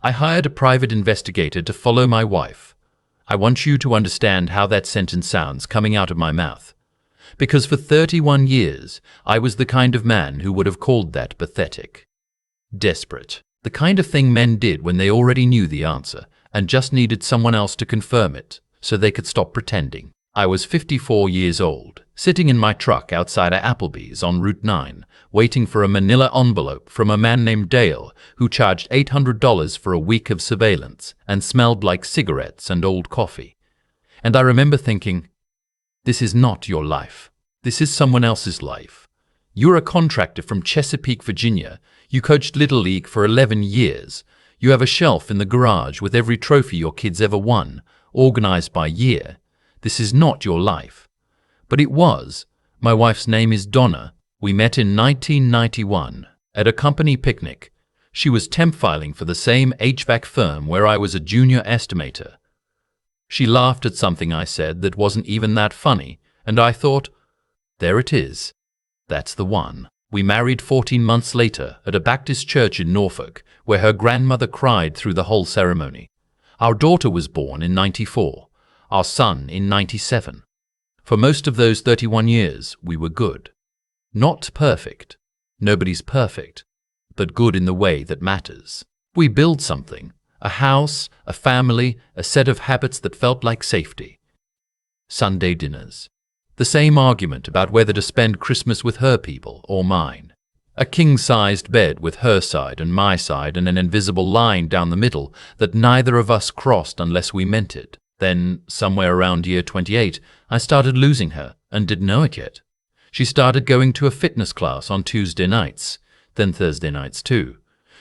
I hired a private investigator to follow my wife. I want you to understand how that sentence sounds coming out of my mouth. Because for 31 years, I was the kind of man who would have called that pathetic. Desperate. The kind of thing men did when they already knew the answer and just needed someone else to confirm it so they could stop pretending. I was 54 years old, sitting in my truck outside a Applebee's on Route 9, waiting for a manila envelope from a man named Dale who charged $800 for a week of surveillance and smelled like cigarettes and old coffee. And I remember thinking, this is not your life. This is someone else's life. You're a contractor from Chesapeake, Virginia. You coached Little League for 11 years. You have a shelf in the garage with every trophy your kids ever won, organized by year. This is not your life. But it was. My wife's name is Donna. We met in 1991 at a company picnic. She was temp filing for the same HVAC firm where I was a junior estimator. She laughed at something I said that wasn't even that funny, and I thought, there it is. That's the one. We married 14 months later at a Baptist church in Norfolk, where her grandmother cried through the whole ceremony. Our daughter was born in 94, our son in 97. For most of those 31 years, we were good. Not perfect. Nobody's perfect, but good in the way that matters. We built something, a house, a family, a set of habits that felt like safety. Sunday dinners. The same argument about whether to spend Christmas with her people or mine. A king-sized bed with her side and my side and an invisible line down the middle that neither of us crossed unless we meant it. Then, somewhere around year 28, I started losing her and didn't know it yet. She started going to a fitness class on Tuesday nights, then Thursday nights too.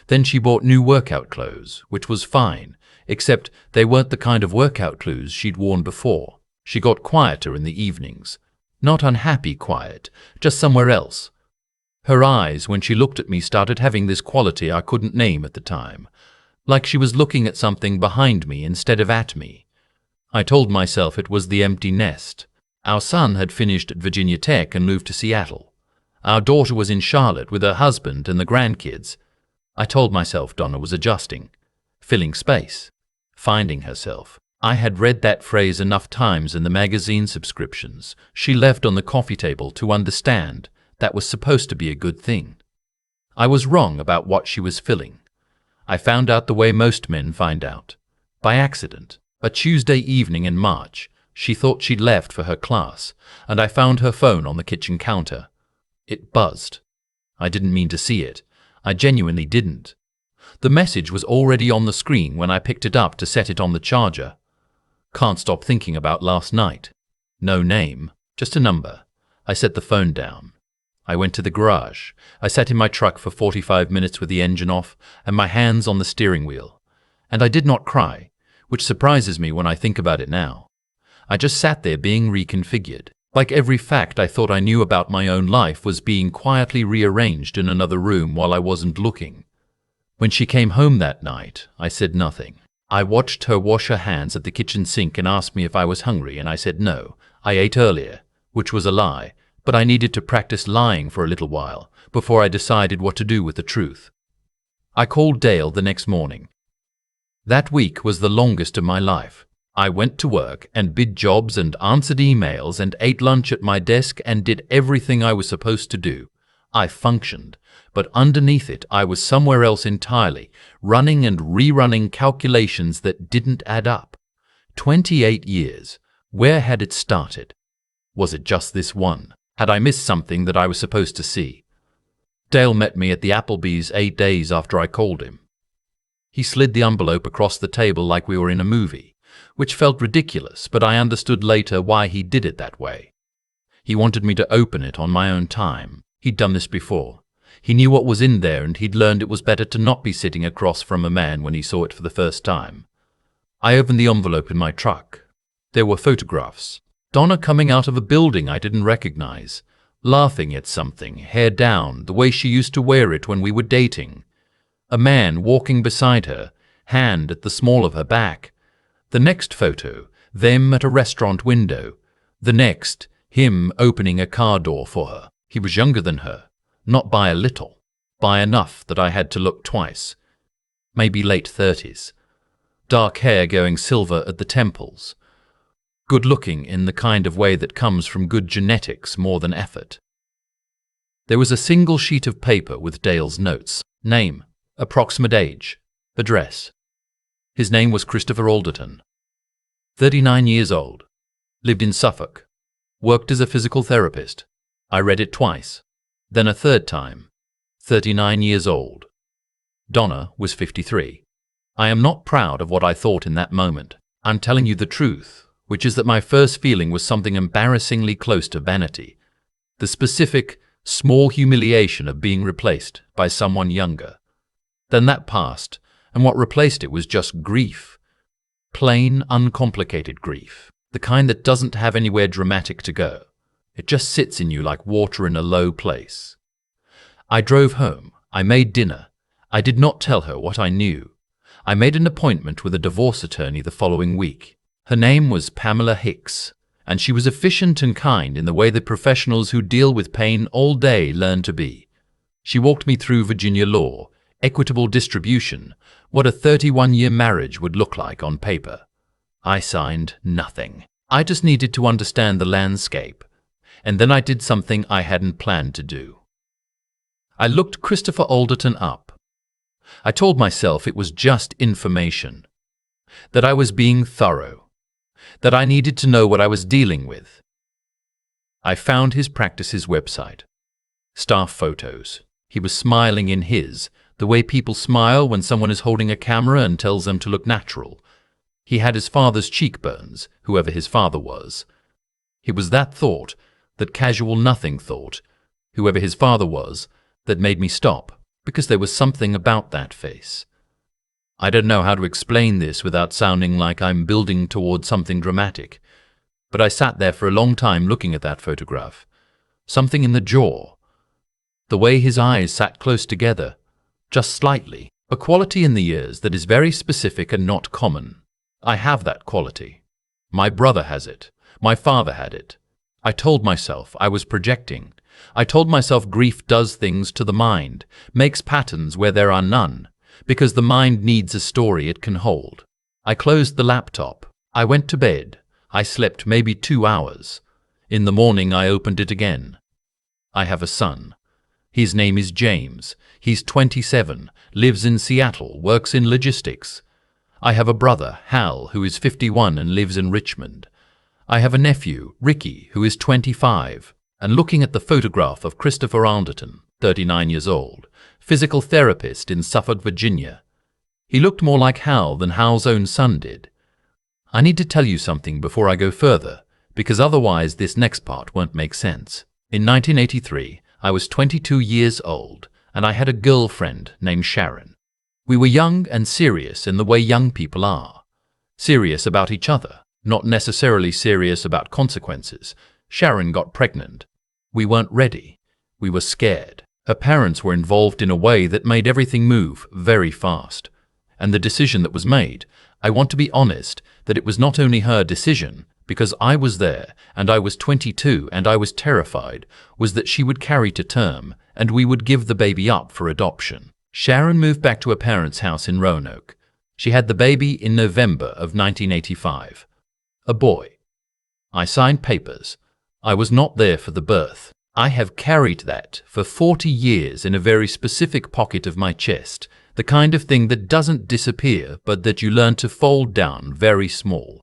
Then she bought new workout clothes, which was fine, except they weren't the kind of workout clothes she'd worn before. She got quieter in the evenings. Not unhappy quiet, just somewhere else. Her eyes, when she looked at me, started having this quality I couldn't name at the time, like she was looking at something behind me instead of at me. I told myself it was the empty nest. Our son had finished at Virginia Tech and moved to Seattle. Our daughter was in Charlotte with her husband and the grandkids. I told myself Donna was adjusting, filling space, finding herself. I had read that phrase enough times in the magazine subscriptions she left on the coffee table to understand that was supposed to be a good thing. I was wrong about what she was filling. I found out the way most men find out, by accident. A Tuesday evening in March, she thought she'd left for her class, and I found her phone on the kitchen counter. It buzzed. I didn't mean to see it. I genuinely didn't. The message was already on the screen when I picked it up to set it on the charger. Can't stop thinking about last night. No name, just a number. I set the phone down. I went to the garage. I sat in my truck for 45 minutes with the engine off and my hands on the steering wheel. And I did not cry, which surprises me when I think about it now. I just sat there being reconfigured. Like every fact I thought I knew about my own life was being quietly rearranged in another room while I wasn't looking. When she came home that night, I said nothing. I watched her wash her hands at the kitchen sink and asked me if I was hungry, and I said no. I ate earlier, which was a lie, but I needed to practice lying for a little while before I decided what to do with the truth. I called Dale the next morning. That week was the longest of my life. I went to work and bid jobs and answered emails and ate lunch at my desk and did everything I was supposed to do. I functioned, but underneath it I was somewhere else entirely, running and rerunning calculations that didn't add up. 28 years. Where had it started? Was it just this one? Had I missed something that I was supposed to see? Dale met me at the Applebee's 8 days after I called him. He slid the envelope across the table like we were in a movie, which felt ridiculous, but I understood later why he did it that way. He wanted me to open it on my own time. He'd done this before. He knew what was in there and he'd learned it was better to not be sitting across from a man when he saw it for the first time. I opened the envelope in my truck. There were photographs. Donna coming out of a building I didn't recognize, laughing at something, hair down, the way she used to wear it when we were dating. A man walking beside her, hand at the small of her back. The next photo, them at a restaurant window. The next, him opening a car door for her. He was younger than her, not by a little, by enough that I had to look twice. maybe late 30s. Dark hair going silver at the temples. Good-looking in the kind of way that comes from good genetics more than effort. There was a single sheet of paper with Dale's notes: name, approximate age, address. His name was Christopher Alderton. 39 years old. Lived in Suffolk. Worked as a physical therapist. I read it twice. Then a third time. 39 years old. Donna was 53. I am not proud of what I thought in that moment. I'm telling you the truth, which is that my first feeling was something embarrassingly close to vanity. The specific, small humiliation of being replaced by someone younger. Then that passed, and what replaced it was just grief. Plain, uncomplicated grief. The kind that doesn't have anywhere dramatic to go. It just sits in you like water in a low place. I drove home. I made dinner. I did not tell her what I knew. I made an appointment with a divorce attorney the following week. Her name was Pamela Hicks, and she was efficient and kind in the way that professionals who deal with pain all day learn to be. She walked me through Virginia law, equitable distribution, what a 31-year marriage would look like on paper. I signed nothing. I just needed to understand the landscape, and then I did something I hadn't planned to do. I looked Christopher Alderton up. I told myself it was just information, that I was being thorough, that I needed to know what I was dealing with. I found his practice's website. Staff photos. He was smiling in his, the way people smile when someone is holding a camera and tells them to look natural. He had his father's cheekbones, whoever his father was. It was that thought, that casual nothing thought, whoever his father was, that made me stop, because there was something about that face. I don't know how to explain this without sounding like I'm building toward something dramatic, but I sat there for a long time looking at that photograph. Something in the jaw. The way his eyes sat close together, just slightly, a quality in the ears that is very specific and not common. I have that quality. My brother has it. My father had it. I told myself I was projecting. I told myself grief does things to the mind, makes patterns where there are none, because the mind needs a story it can hold. I closed the laptop. I went to bed. I slept maybe 2 hours. In the morning I opened it again. I have a son. His name is James. He's 27, lives in Seattle, works in logistics. I have a brother, Hal, who is 51 and lives in Richmond. I have a nephew, Ricky, who is 25, and looking at the photograph of Christopher Alderton, 39 years old, physical therapist in Suffolk, Virginia. He looked more like Hal than Hal's own son did. I need to tell you something before I go further, because otherwise this next part won't make sense. In 1983, I was 22 years old, and I had a girlfriend named Sharon. We were young and serious in the way young people are. Serious about each other, not necessarily serious about consequences. Sharon got pregnant. We weren't ready. We were scared. Her parents were involved in a way that made everything move very fast. And the decision that was made, I want to be honest, that it was not only her decision, because I was there, and I was 22 and I was terrified, was that she would carry to term, and we would give the baby up for adoption. Sharon moved back to her parents' house in Roanoke. She had the baby in November of 1985. A boy. I signed papers. I was not there for the birth. I have carried that for 40 years in a very specific pocket of my chest, the kind of thing that doesn't disappear but that you learn to fold down very small.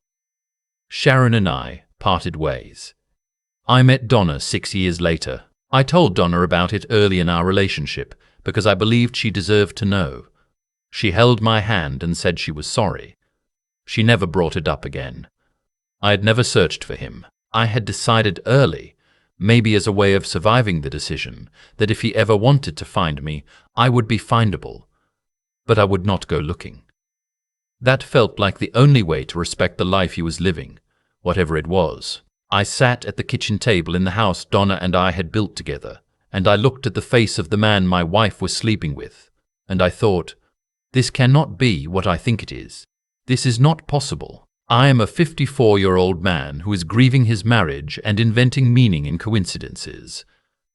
Sharon and I parted ways. I met Donna 6 years later. I told Donna about it early in our relationship because I believed she deserved to know. She held my hand and said she was sorry. She never brought it up again. I had never searched for him. I had decided early, maybe as a way of surviving the decision, that if he ever wanted to find me, I would be findable. But I would not go looking. That felt like the only way to respect the life he was living, whatever it was. I sat at the kitchen table in the house Donna and I had built together, and I looked at the face of the man my wife was sleeping with, and I thought, this cannot be what I think it is. This is not possible. I am a 54-year-old man who is grieving his marriage and inventing meaning in coincidences.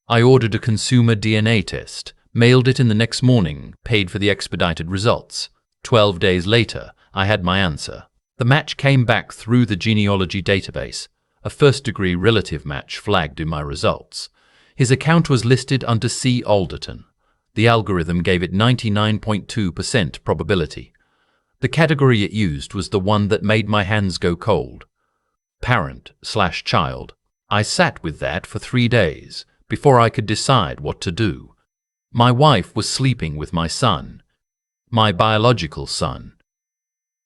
I ordered a consumer DNA test, mailed it in the next morning, paid for the expedited results. 12 days later, I had my answer. The match came back through the genealogy database, a first-degree relative match flagged in my results. His account was listed under C. Alderton. The algorithm gave it 99.2% probability. The category it used was the one that made my hands go cold. Parent/child. I sat with that for 3 days before I could decide what to do. My wife was sleeping with my son, my biological son.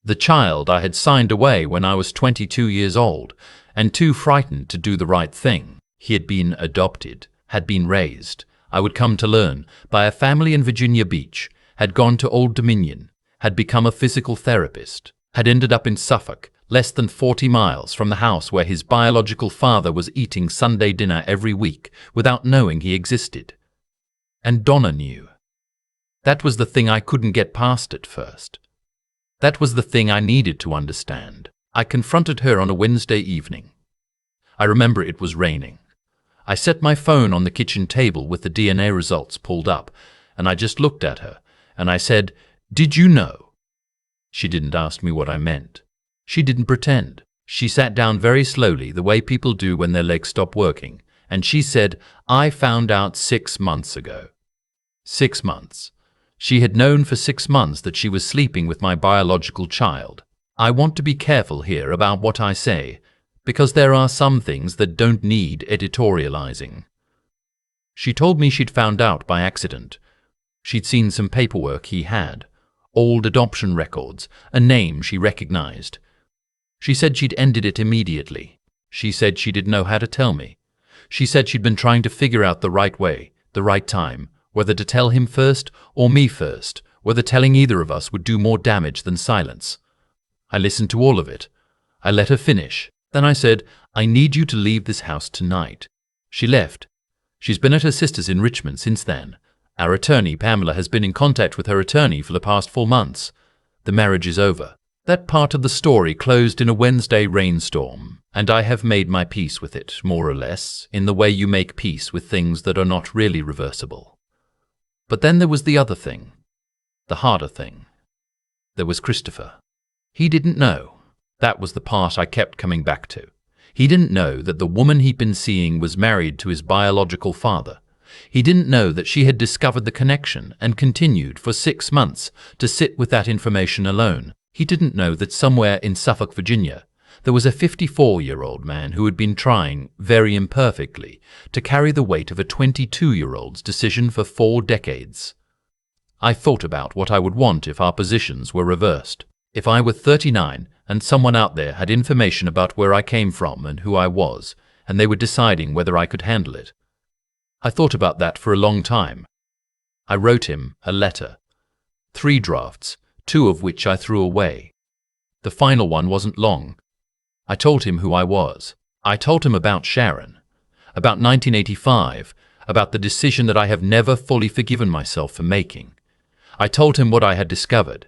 The child I had signed away when I was 22 years old and too frightened to do the right thing. He had been adopted, had been raised, I would come to learn, by a family in Virginia Beach, had gone to Old Dominion, had become a physical therapist, had ended up in Suffolk, less than 40 miles from the house where his biological father was eating Sunday dinner every week without knowing he existed. And Donna knew. That was the thing I couldn't get past at first. That was the thing I needed to understand. I confronted her on a Wednesday evening. I remember it was raining. I set my phone on the kitchen table with the DNA results pulled up, and I just looked at her, and I said, "Did you know?" She didn't ask me what I meant. She didn't pretend. She sat down very slowly, the way people do when their legs stop working, and she said, "I found out 6 months ago." 6 months. She had known for 6 months that she was sleeping with my biological child. I want to be careful here about what I say, because there are some things that don't need editorializing. She told me she'd found out by accident. She'd seen some paperwork he had, old adoption records, a name she recognized. She said she'd ended it immediately. She said she didn't know how to tell me. She said she'd been trying to figure out the right way, the right time, whether to tell him first or me first, whether telling either of us would do more damage than silence. I listened to all of it. I let her finish. Then I said, "I need you to leave this house tonight." She left. She's been at her sister's in Richmond since then. Our attorney, Pamela, has been in contact with her attorney for the past 4 months. The marriage is over. That part of the story closed in a Wednesday rainstorm, and I have made my peace with it, more or less, in the way you make peace with things that are not really reversible. But then there was the other thing, the harder thing. There was Christopher. He didn't know. That was the part I kept coming back to. He didn't know that the woman he'd been seeing was married to his biological father. He didn't know that she had discovered the connection and continued for 6 months to sit with that information alone. He didn't know that somewhere in Suffolk, Virginia, there was a 54-year-old man who had been trying, very imperfectly, to carry the weight of a 22-year-old's decision for 4 decades. I thought about what I would want if our positions were reversed. If I were 39 and someone out there had information about where I came from and who I was, and they were deciding whether I could handle it. I thought about that for a long time. I wrote him a letter. 3 drafts, 2 of which I threw away. The final one wasn't long. I told him who I was. I told him about Sharon, about 1985, about the decision that I have never fully forgiven myself for making. I told him what I had discovered.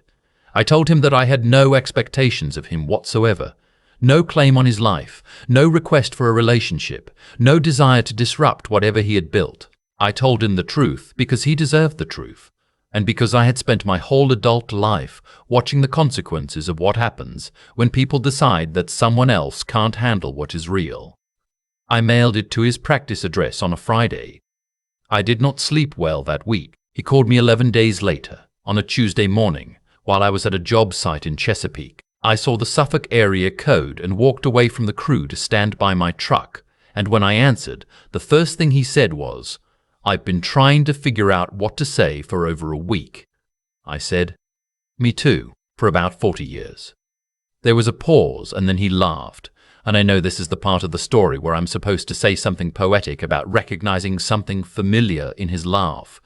I told him that I had no expectations of him whatsoever, no claim on his life, no request for a relationship, no desire to disrupt whatever he had built. I told him the truth because he deserved the truth, and because I had spent my whole adult life watching the consequences of what happens when people decide that someone else can't handle what is real. I mailed it to his practice address on a Friday. I did not sleep well that week. He called me 11 days later, on a Tuesday morning, while I was at a job site in Chesapeake. I saw the Suffolk area code and walked away from the crew to stand by my truck, and when I answered, the first thing he said was, "I've been trying to figure out what to say for over a week." I said, "Me too, for about 40 years. There was a pause, and then he laughed, and I know this is the part of the story where I'm supposed to say something poetic about recognizing something familiar in his laugh,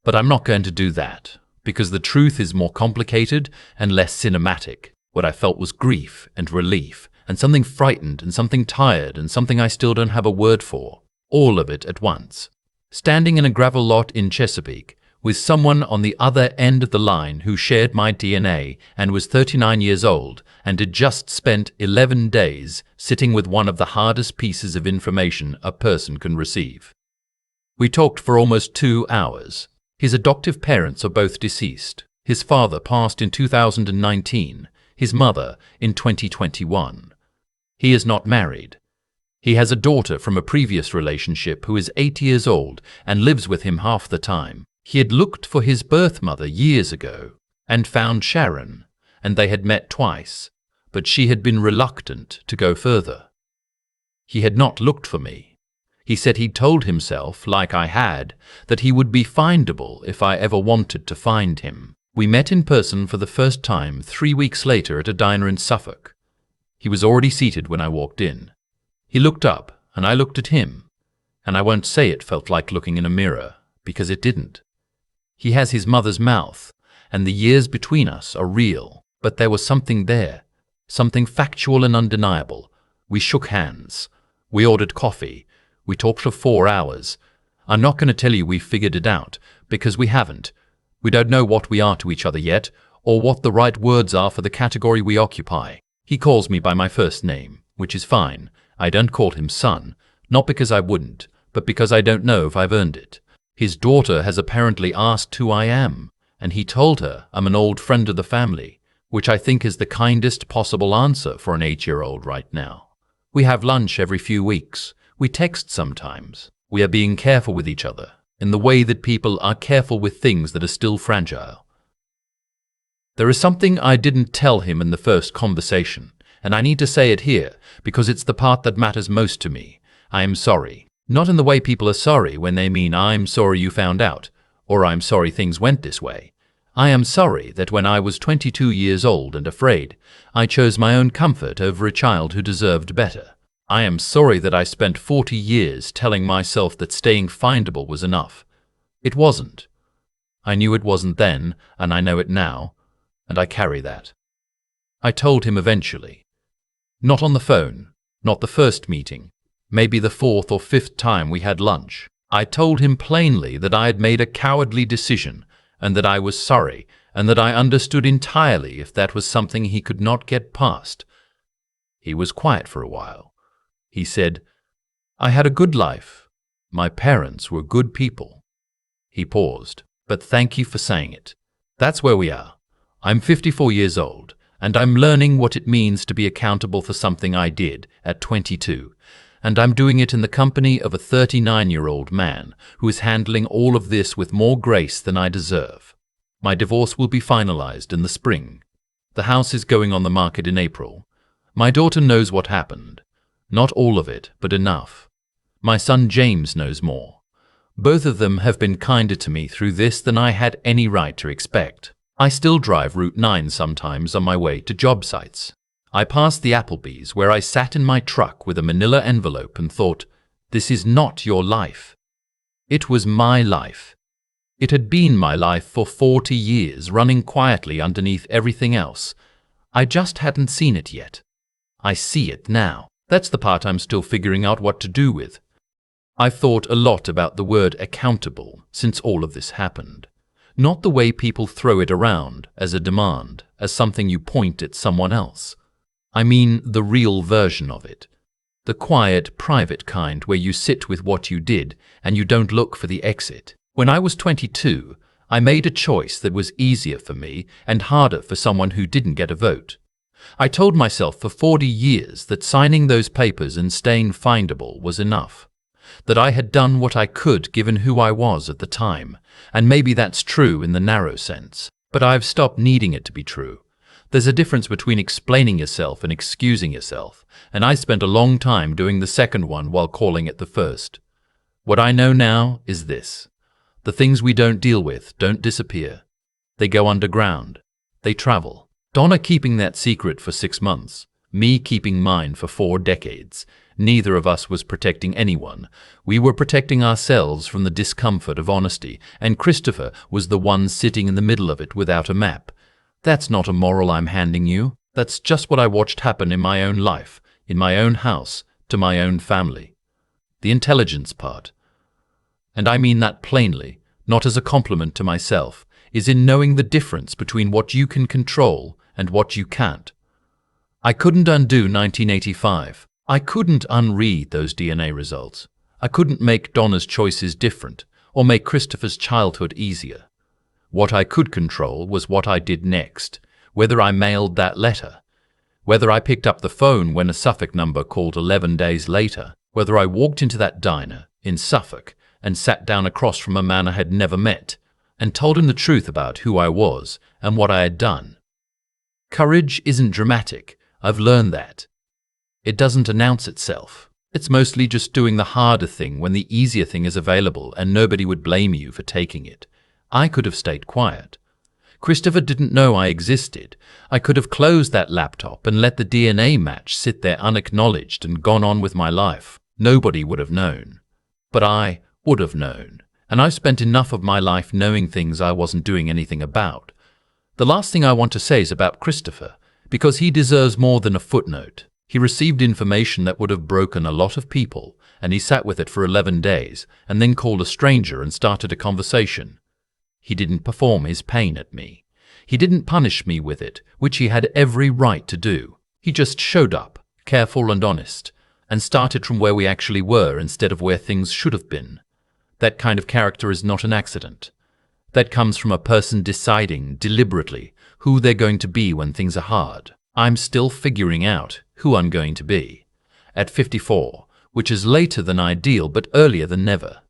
but I'm not going to do that, because the truth is more complicated and less cinematic. What I felt was grief and relief, and something frightened and something tired and something I still don't have a word for, all of it at once. Standing in a gravel lot in Chesapeake, with someone on the other end of the line who shared my DNA and was 39 years old and had just spent 11 days sitting with one of the hardest pieces of information a person can receive. We talked for almost 2 hours. His adoptive parents are both deceased. His father passed in 2019, his mother in 2021. He is not married. He has a daughter from a previous relationship who is 8 years old and lives with him half the time. He had looked for his birth mother years ago and found Sharon, and they had met twice, but she had been reluctant to go further. He had not looked for me. He said he'd told himself, like I had, that he would be findable if I ever wanted to find him. We met in person for the first time 3 weeks later at a diner in Suffolk. He was already seated when I walked in. He looked up, and I looked at him, and I won't say it felt like looking in a mirror, because it didn't. He has his mother's mouth, and the years between us are real, but there was something there, something factual and undeniable. We shook hands. We ordered coffee. We talked for 4 hours. I'm not going to tell you we've figured it out, because we haven't. We don't know what we are to each other yet, or what the right words are for the category we occupy. He calls me by my first name, which is fine. I don't call him son, not because I wouldn't, but because I don't know if I've earned it. His daughter has apparently asked who I am, and he told her I'm an old friend of the family, which I think is the kindest possible answer for an 8-year-old right now. We have lunch every few weeks. We text sometimes. We are being careful with each other, in the way that people are careful with things that are still fragile. There is something I didn't tell him in the first conversation, and I need to say it here, because it's the part that matters most to me. I am sorry. Not in the way people are sorry when they mean I'm sorry you found out, or I'm sorry things went this way. I am sorry that when I was 22 years old and afraid, I chose my own comfort over a child who deserved better. I am sorry that I spent 40 years telling myself that staying findable was enough. It wasn't. I knew it wasn't then, and I know it now, and I carry that. I told him eventually. Not on the phone, not the first meeting, maybe the 4th or 5th time we had lunch. I told him plainly that I had made a cowardly decision, and that I was sorry, and that I understood entirely if that was something he could not get past. He was quiet for a while. He said, I had a good life. My parents were good people. He paused, but thank you for saying it. That's where we are. I'm 54 years old, and I'm learning what it means to be accountable for something I did at 22, and I'm doing it in the company of a 39-year-old man who is handling all of this with more grace than I deserve. My divorce will be finalized in the spring. The house is going on the market in April. My daughter knows what happened. Not all of it, but enough. My son James knows more. Both of them have been kinder to me through this than I had any right to expect. I still drive Route 9 sometimes on my way to job sites. I passed the Applebee's where I sat in my truck with a manila envelope and thought, this is not your life. It was my life. It had been my life for 40 years, running quietly underneath everything else. I just hadn't seen it yet. I see it now. That's the part I'm still figuring out what to do with. I've thought a lot about the word accountable since all of this happened. Not the way people throw it around as a demand, as something you point at someone else. I mean the real version of it. The quiet, private kind where you sit with what you did and you don't look for the exit. When I was 22, I made a choice that was easier for me and harder for someone who didn't get a vote. I told myself for 40 years that signing those papers and staying findable was enough. That I had done what I could given who I was at the time, and maybe that's true in the narrow sense, but I've stopped needing it to be true. There's a difference between explaining yourself and excusing yourself, and I spent a long time doing the second one while calling it the first. What I know now is this. The things we don't deal with don't disappear. They go underground. They travel. Donna keeping that secret for 6 months, me keeping mine for 4 decades. Neither of us was protecting anyone. We were protecting ourselves from the discomfort of honesty, and Christopher was the one sitting in the middle of it without a map. That's not a moral I'm handing you. That's just what I watched happen in my own life, in my own house, to my own family. The intelligence part. And I mean that plainly, not as a compliment to myself, is in knowing the difference between what you can control and what you can't. I couldn't undo 1985. I couldn't unread those DNA results. I couldn't make Donna's choices different or make Christopher's childhood easier. What I could control was what I did next, whether I mailed that letter, whether I picked up the phone when a Suffolk number called 11 days later, whether I walked into that diner in Suffolk and sat down across from a man I had never met and told him the truth about who I was and what I had done. Courage isn't dramatic, I've learned that. It doesn't announce itself. It's mostly just doing the harder thing when the easier thing is available and nobody would blame you for taking it. I could have stayed quiet. Christopher didn't know I existed. I could have closed that laptop and let the DNA match sit there unacknowledged and gone on with my life. Nobody would have known. But I would have known. And I've spent enough of my life knowing things I wasn't doing anything about. The last thing I want to say is about Christopher, because he deserves more than a footnote. He received information that would have broken a lot of people, and he sat with it for 11 days and then called a stranger and started a conversation. He didn't perform his pain at me. He didn't punish me with it, which he had every right to do. He just showed up, careful and honest, and started from where we actually were instead of where things should have been. That kind of character is not an accident. That comes from a person deciding deliberately who they're going to be when things are hard. I'm still figuring out who I'm going to be. At 54, which is later than ideal but earlier than never.